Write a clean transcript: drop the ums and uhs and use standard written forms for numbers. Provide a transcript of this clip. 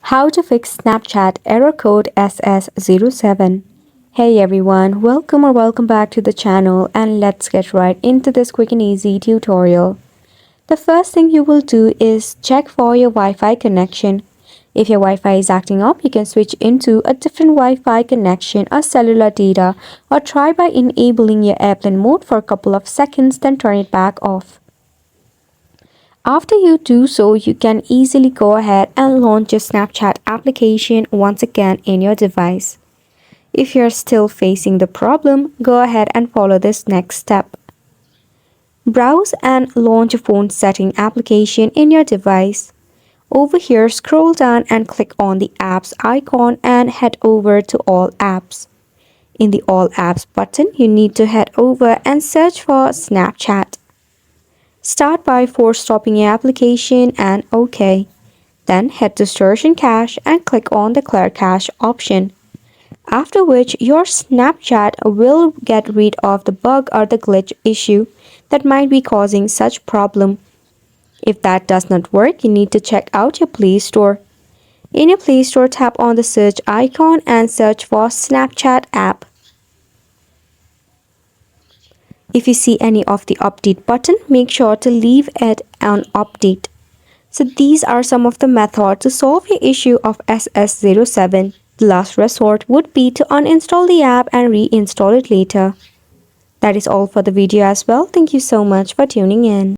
How to fix Snapchat error code SS07. Hey everyone, welcome back to the channel, and let's get right into this quick and easy tutorial. The first thing you will do is check for your Wi-Fi connection. If your Wi-Fi is acting up, you can switch into a different Wi-Fi connection or cellular data, or try by enabling your airplane mode for a couple of seconds, then turn it back off. After you do so, you can easily go ahead and launch your Snapchat application once again in your device. If you're still facing the problem, go ahead and follow this next step. Browse and launch a phone setting application in your device. Over here, scroll down and click on the apps icon and head over to all apps. In the all apps button, you need to head over and search for Snapchat. Start by force stopping your application and OK. Then head to Storage and Cache and click on the Clear Cache option. After which, your Snapchat will get rid of the bug or the glitch issue that might be causing such problem. If that does not work, you need to check out your Play Store. In your Play Store, tap on the search icon and search for Snapchat app. If you see any of the update button, make sure to leave it on update. So these are some of the methods to solve the issue of SS07. The last resort would be to uninstall the app and reinstall it later. That is all for the video as well. Thank you so much for tuning in.